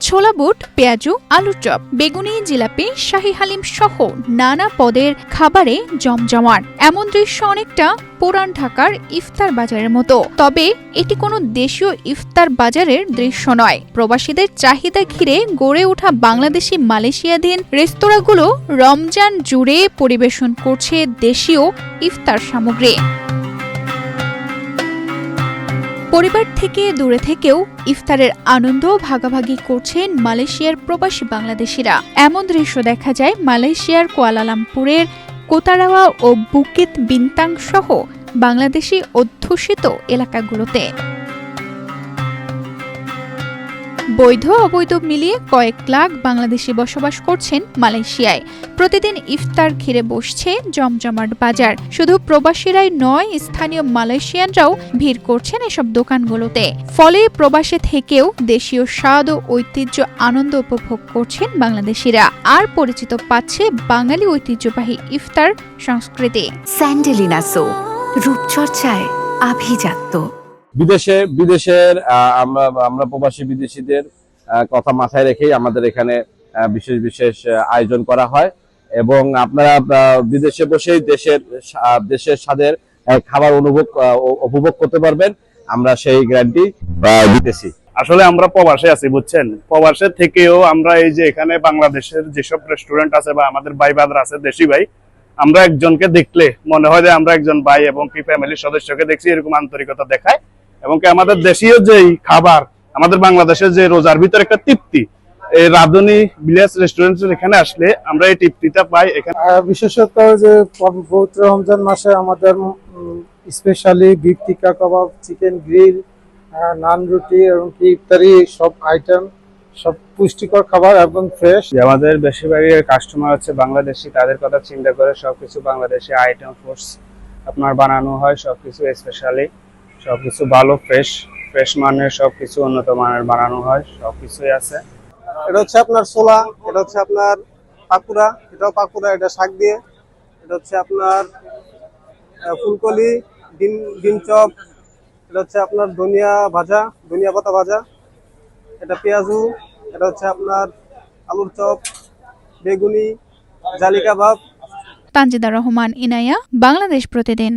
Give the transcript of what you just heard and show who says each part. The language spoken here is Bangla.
Speaker 1: ছোলা বুট, পেঁয়াজু, আলুর চপ, বেগুনি, জিলাপি, শাহী হালিম সহ নানা পদের খাবারে জমজমাট। এমন দৃশ্য অনেকটা পুরান ঢাকার ইফতার বাজারের মতো। তবে এটি কোনো দেশীয় ইফতার বাজারের দৃশ্য নয়। প্রবাসীদের চাহিদা ঘিরে গড়ে ওঠা বাংলাদেশি মালয়েশিয়াধীন রেস্তোরাঁগুলো রমজান জুড়ে পরিবেশন করছে দেশীয় ইফতার সামগ্রী। পরিবার থেকে দূরে থেকেও ইফতারের আনন্দ ভাগাভাগি করছেন মালয়েশিয়ার প্রবাসী বাংলাদেশিরা। এমন দৃশ্য দেখা যায় মালয়েশিয়ার কুয়ালালামপুরের কোতারাওয়া ও বুকিত বিন্তাং সহ বাংলাদেশি অধ্যুষিত এলাকাগুলোতে। বৈধ অবৈধ মিলিয়ে কয়েক লাখ বাংলাদেশি বসবাস করছেন মালয়েশিয়ায়। প্রতিদিন ইফতার ঘিরে বসছে জমজমাট বাজার। শুধু প্রবাসীরাই নয়, স্থানীয় মালয়েশিয়ানরাও ভিড় করছেন এসব দোকানগুলোতে। ফলে প্রবাসে থেকেও দেশীয় স্বাদ ও ঐতিহ্য আনন্দ উপভোগ করছেন বাংলাদেশিরা। আর পরিচিত পাচ্ছে বাঙালি ঐতিহ্যবাহী ইফতার সংস্কৃতি।
Speaker 2: স্যান্ডেলিনা সো, রূপচর্চায় আভিজাত্য।
Speaker 3: বিদেশের আমরা প্রবাসী বিদেশিদের কথা মাথায় রেখেই আমাদের এখানে বিশেষ আয়োজন করা হয় এবং আপনারা বিদেশে বসেই দেশের স্বাদের খাবার উপভোগ করতে পারবেন। আমরা সেই গ্যারান্টি দিতেছি।
Speaker 4: আসলে আমরা প্রবাসে আছি, বুঝছেন। প্রবাসে থেকেও আমরা এই যে এখানে বাংলাদেশের যেসব রেস্টুরেন্ট আছে বা আমাদের ভাই বাদরা আছে, দেশি ভাই, আমরা একজনকে দেখলে মনে হয় যে আমরা একজন ভাই এবং কি ফ্যামিলির সদস্যকে দেখছি, এরকম আন্তরিকতা দেখায়। এবং কি আমাদের দেশীয় যেই খাবার, আমাদের বাংলাদেশের যে রোজার ভিতরে একটা তৃপ্তি, এই রাধুনী ভিলেজ রেস্টুরেন্টের এখানে আসলে আমরা এই তৃপ্তিটা পাই। এখানে
Speaker 5: বিশেষত যে পবিত্র রমজান মাসে আমাদের স্পেশালি বিফ টিক্কা কাবাব, চিকেন গ্রিল, নান রুটি এবং কি ইফতারি সব আইটেম, সব পুষ্টিকর খাবার এবং ফ্রেশ।
Speaker 6: আমাদের বেশিরভাগই কাস্টমার হচ্ছে বাংলাদেশি, তাদের কথা চিন্তা করে সবকিছু বাংলাদেশি আইটেম ফোর্স আপনার বানানো হয়। সবকিছু স্পেশালি, সবকিছু ভালো ফ্রেশ মানের, সবকিছু উন্নত মানের বানানো হয়, সবকিছুই আছে।
Speaker 5: এটা হচ্ছে আপনার ছোলা, এটা হচ্ছে আপনার পাকুড়া, এটাও পাকুড়া, এটা শাক দিয়ে। এটা হচ্ছে আপনার ফুলকলি, ডিম চপ, এটা হচ্ছে আপনার ধনিয়া পাতা ভাজা, এটা পেঁয়াজু, এটা হচ্ছে আপনার আলুর চপ, বেগুনি, জালি কাবাব।
Speaker 1: তানজিদা রহমান, ইনায়া, বাংলাদেশ প্রতিদিন।